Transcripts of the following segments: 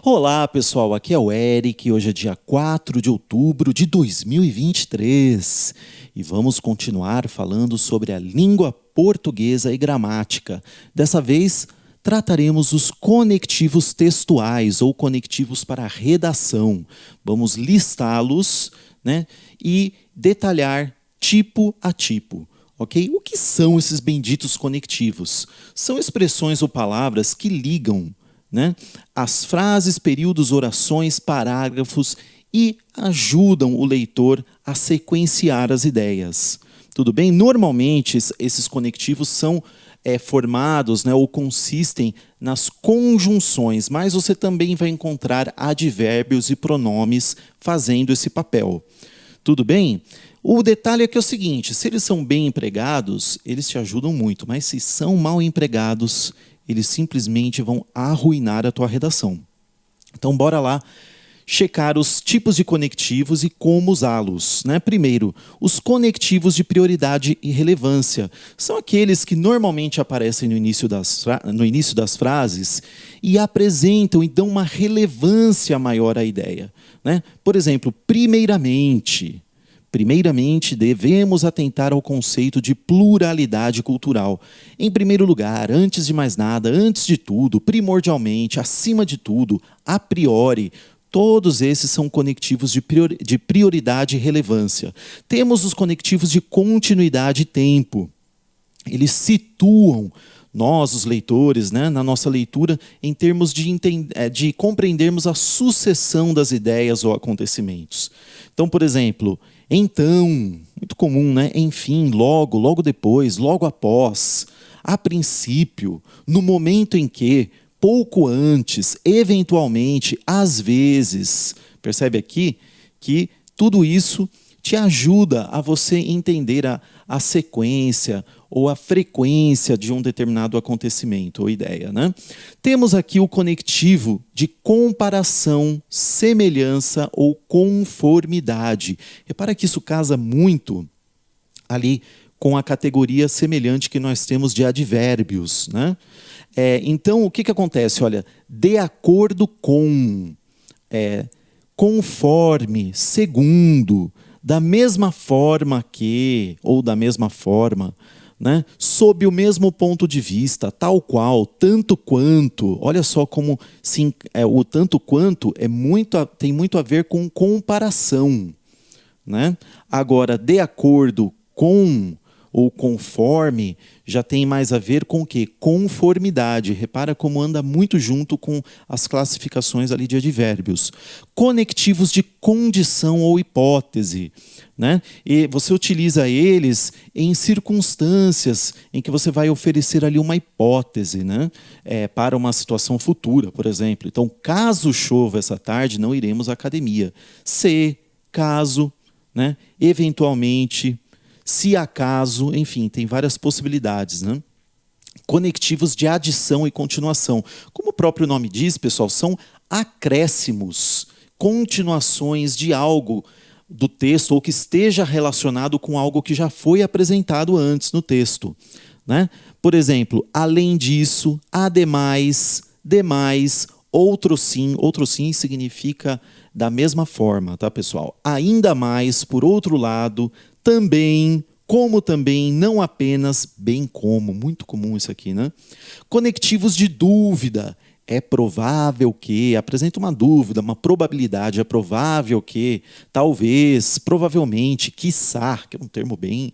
Olá, pessoal, aqui é o Eric, hoje é dia 4 de outubro de 2023 e vamos continuar falando sobre a língua portuguesa e gramática. Dessa vez, trataremos os conectivos textuais ou conectivos para redação. Vamos listá-los, né, e detalhar tipo a tipo. Ok? O que são esses benditos conectivos? São expressões ou palavras que ligam, né, as frases, períodos, orações, parágrafos e ajudam o leitor a sequenciar as ideias. Tudo bem? Normalmente, esses conectivos são formados, né, ou consistem nas conjunções, mas você também vai encontrar advérbios e pronomes fazendo esse papel. Tudo bem? O detalhe é que é o seguinte, se eles são bem empregados, eles te ajudam muito, mas se são mal empregados, eles simplesmente vão arruinar a tua redação. Então, bora lá checar os tipos de conectivos e como usá-los, né? Primeiro, os conectivos de prioridade e relevância. São aqueles que normalmente aparecem no início das frases e apresentam e dão uma relevância maior à ideia, né? Por exemplo, primeiramente. Primeiramente, devemos atentar ao conceito de pluralidade cultural. Em primeiro lugar, antes de mais nada, antes de tudo, primordialmente, acima de tudo, a priori, todos esses são conectivos de prioridade e relevância. Temos os conectivos de continuidade e tempo. Eles situam nós, os leitores, né, na nossa leitura, em termos de compreendermos a sucessão das ideias ou acontecimentos. Então, por exemplo, então, muito comum, né? Enfim, logo, logo depois, logo após, a princípio, no momento em que, pouco antes, eventualmente, às vezes. Percebe aqui que tudo isso te ajuda a você entender a sequência ou a frequência de um determinado acontecimento ou ideia, né? Temos aqui o conectivo de comparação, semelhança ou conformidade. Repara que isso casa muito ali com a categoria semelhante que nós temos de advérbios, né? Então, o que acontece? Olha, de acordo com, conforme, segundo, da mesma forma que, ou da mesma forma, né? Sob o mesmo ponto de vista, tal qual, tanto quanto. Olha só como o tanto quanto tem muito a ver com comparação, né? Agora, de acordo com ou conforme, já tem mais a ver com o quê? Conformidade. Repara como anda muito junto com as classificações ali de advérbios. Conectivos de condição ou hipótese, né? E você utiliza eles em circunstâncias em que você vai oferecer ali uma hipótese, né? Para uma situação futura, por exemplo. Então, caso chova essa tarde, não iremos à academia. Se, caso, né? Eventualmente, se acaso, enfim, tem várias possibilidades, né? Conectivos de adição e continuação. Como o próprio nome diz, pessoal, são acréscimos, continuações de algo do texto ou que esteja relacionado com algo que já foi apresentado antes no texto, né? Por exemplo, além disso, ademais, demais, outro sim significa da mesma forma, tá, pessoal? Ainda mais, por outro lado, também, como também, não apenas, bem como. Muito comum isso aqui, né? Conectivos de dúvida. É provável que, apresenta uma dúvida, uma probabilidade, é provável que, talvez, provavelmente, quiçá, que é um termo bem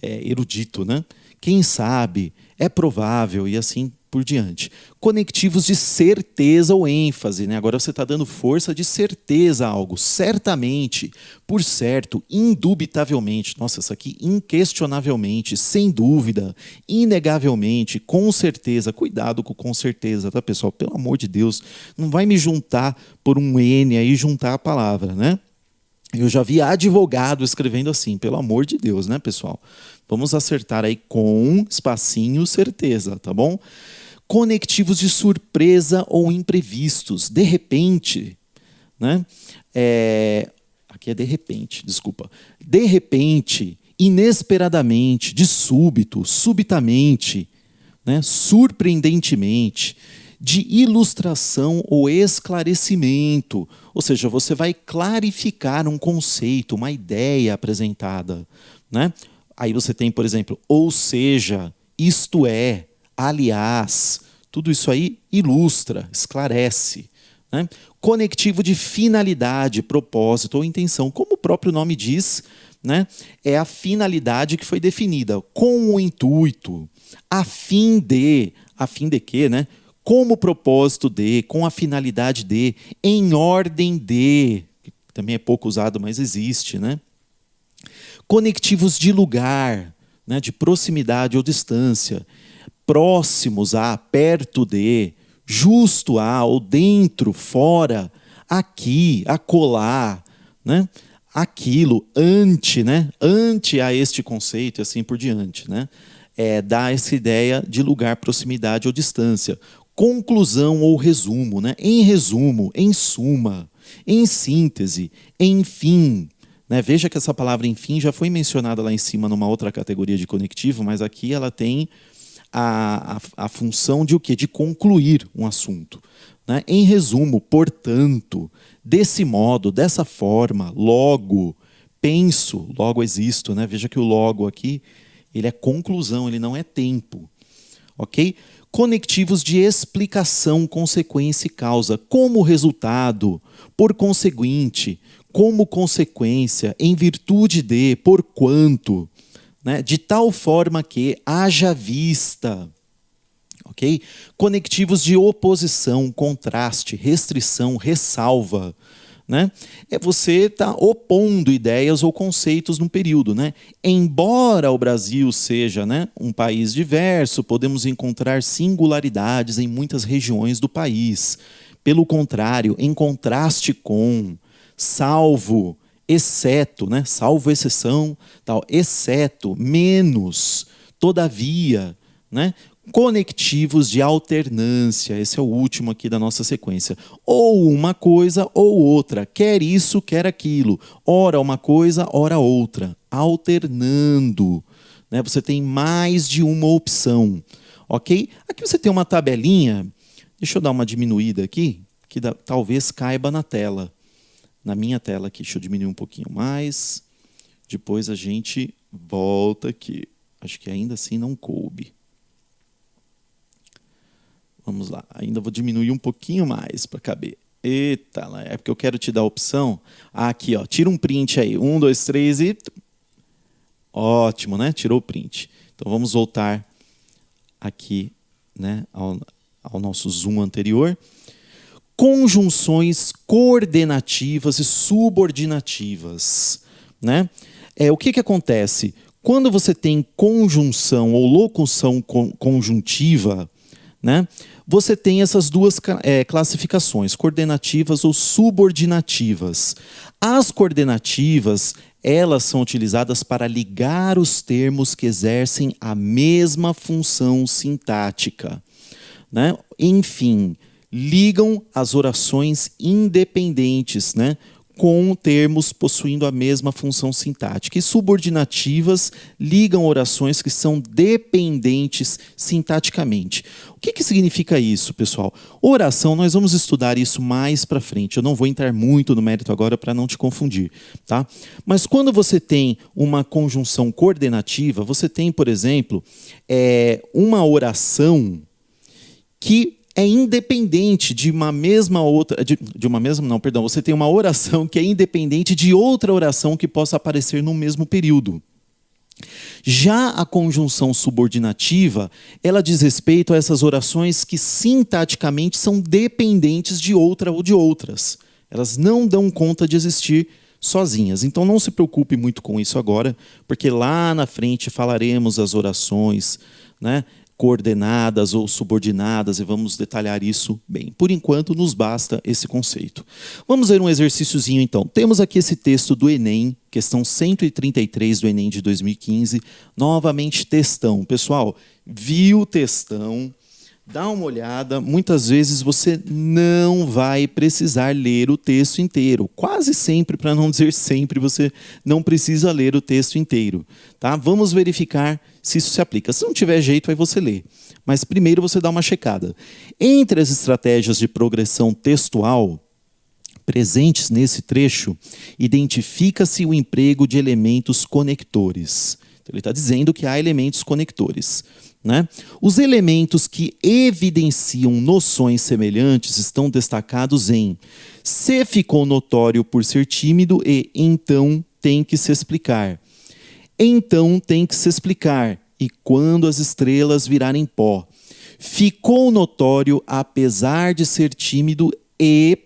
erudito, né? Quem sabe, é provável e assim por diante. Conectivos de certeza ou ênfase, né? Agora você está dando força de certeza a algo. Certamente, por certo, indubitavelmente. Nossa, isso aqui inquestionavelmente, sem dúvida, inegavelmente, com certeza. Cuidado com certeza, tá, pessoal? Pelo amor de Deus, não vai me juntar por um N aí, juntar a palavra, né? Eu já vi advogado escrevendo assim, pelo amor de Deus, né, pessoal? Vamos acertar aí com espacinho certeza, tá bom? Conectivos de surpresa ou imprevistos. De repente, né? Aqui é de repente, desculpa. De repente, inesperadamente, de súbito, subitamente, né? Surpreendentemente. de ilustração ou esclarecimento, ou seja, você vai clarificar um conceito, uma ideia apresentada, né? Aí você tem, por exemplo, ou seja, isto é, aliás, tudo isso aí ilustra, esclarece, né? Conectivo de finalidade, propósito ou intenção, como o próprio nome diz, né? É a finalidade que foi definida com o intuito, a fim de quê, né? Como propósito de, com a finalidade de, em ordem de, que também é pouco usado, mas existe, né? Conectivos de lugar, né? De proximidade ou distância, próximos a, perto de, justo a, ou dentro, fora, aqui, acolá, né? Aquilo, ante, né? Ante a este conceito e assim por diante, né? Dá essa ideia de lugar, proximidade ou distância. Conclusão ou resumo, né? Em resumo, em suma, em síntese, enfim. Né? Veja que essa palavra enfim já foi mencionada lá em cima numa outra categoria de conectivo, mas aqui ela tem a função de o quê? De concluir um assunto. Né? Em resumo, portanto, desse modo, dessa forma, logo, penso, logo existo. Né? Veja que o logo aqui ele é conclusão, ele não é tempo. Ok? Conectivos de explicação, consequência e causa. Como resultado, por conseguinte, como consequência, em virtude de, porquanto, né? De tal forma que haja vista. Okay? Conectivos de oposição, contraste, restrição, ressalva. Né? Você está opondo ideias ou conceitos num período. Né? Embora o Brasil seja, né, um país diverso, podemos encontrar singularidades em muitas regiões do país. Pelo contrário, em contraste com, salvo, exceto, né, salvo exceção, tal, exceto, menos, todavia, né? Conectivos de alternância, esse é o último aqui da nossa sequência. Ou uma coisa ou outra, quer isso, quer aquilo. Ora uma coisa, ora outra. Alternando. Né? Você tem mais de uma opção. Ok? Aqui você tem uma tabelinha. Deixa eu dar uma diminuída aqui, que talvez caiba na tela. Na minha tela aqui. Deixa eu diminuir um pouquinho mais. Depois a gente volta aqui. Acho que ainda assim não coube. Vamos lá, ainda vou diminuir um pouquinho mais para caber. Eita, é porque eu quero te dar a opção. Aqui, ó, tira um print aí. 1, 2, 3 e... Ótimo, né? Tirou o print. Então vamos voltar aqui, né, ao nosso zoom anterior. Conjunções coordenativas e subordinativas. Né? O que acontece? Quando você tem conjunção ou locução conjuntiva, né, você tem essas duas classificações, coordenativas ou subordinativas. As coordenativas, elas são utilizadas para ligar os termos que exercem a mesma função sintática. Né? Enfim, ligam as orações independentes, né, com termos possuindo a mesma função sintática. E subordinativas ligam orações que são dependentes sintaticamente. O que significa isso, pessoal? Oração, nós vamos estudar isso mais para frente. Eu não vou entrar muito no mérito agora para não te confundir. Tá? Mas quando você tem uma conjunção coordenativa, você tem, por exemplo, uma oração que é independente de uma mesma outra... Você tem uma oração que é independente de outra oração que possa aparecer no mesmo período. Já a conjunção subordinativa, ela diz respeito a essas orações que sintaticamente são dependentes de outra ou de outras. Elas não dão conta de existir sozinhas. Então não se preocupe muito com isso agora, porque lá na frente falaremos as orações, né, coordenadas ou subordinadas, e vamos detalhar isso bem. Por enquanto, nos basta esse conceito. Vamos ver um exercíciozinho, então. Temos aqui esse texto do Enem, questão 133 do Enem de 2015. Novamente, textão. Pessoal, viu o textão? Dá uma olhada. Muitas vezes você não vai precisar ler o texto inteiro. Quase sempre, para não dizer sempre, você não precisa ler o texto inteiro. Tá? Vamos verificar se isso se aplica. Se não tiver jeito, aí você lê. Mas primeiro você dá uma checada. Entre as estratégias de progressão textual presentes nesse trecho, identifica-se o emprego de elementos conectores. Então, ele está dizendo que há elementos conectores. Né? Os elementos que evidenciam noções semelhantes estão destacados em se ficou notório por ser tímido e então tem que se explicar. Então tem que se explicar. E quando as estrelas virarem pó. Ficou notório apesar de ser tímido e...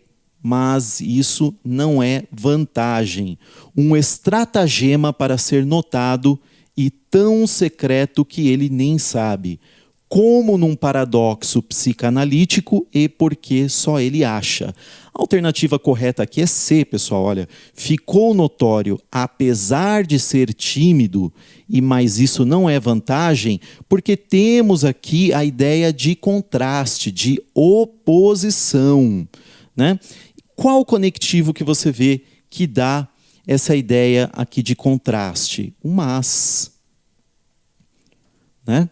mas isso não é vantagem. Um estratagema para ser notado e tão secreto que ele nem sabe. Como num paradoxo psicanalítico e porque só ele acha. A alternativa correta aqui é C, pessoal. Olha, ficou notório, apesar de ser tímido, mas isso não é vantagem, porque temos aqui a ideia de contraste, de oposição. Né? Qual o conectivo que você vê que dá essa ideia aqui de contraste? O mas. Né?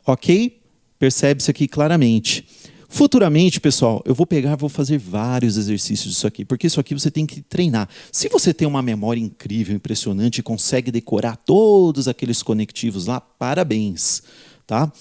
Ok? Percebe-se aqui claramente. Futuramente, pessoal, eu vou fazer vários exercícios disso aqui, porque isso aqui você tem que treinar. Se você tem uma memória incrível, impressionante, e consegue decorar todos aqueles conectivos lá, parabéns. Tá?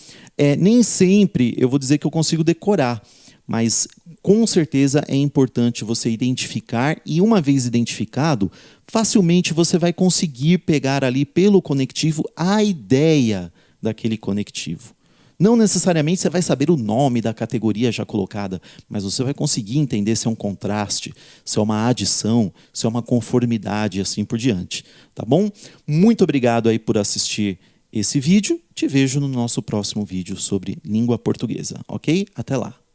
Nem sempre eu vou dizer que eu consigo decorar, mas com certeza é importante você identificar e uma vez identificado, facilmente você vai conseguir pegar ali pelo conectivo a ideia daquele conectivo. Não necessariamente você vai saber o nome da categoria já colocada, mas você vai conseguir entender se é um contraste, se é uma adição, se é uma conformidade e assim por diante. Tá bom? Muito obrigado aí por assistir esse vídeo. Te vejo no nosso próximo vídeo sobre língua portuguesa, ok? Até lá!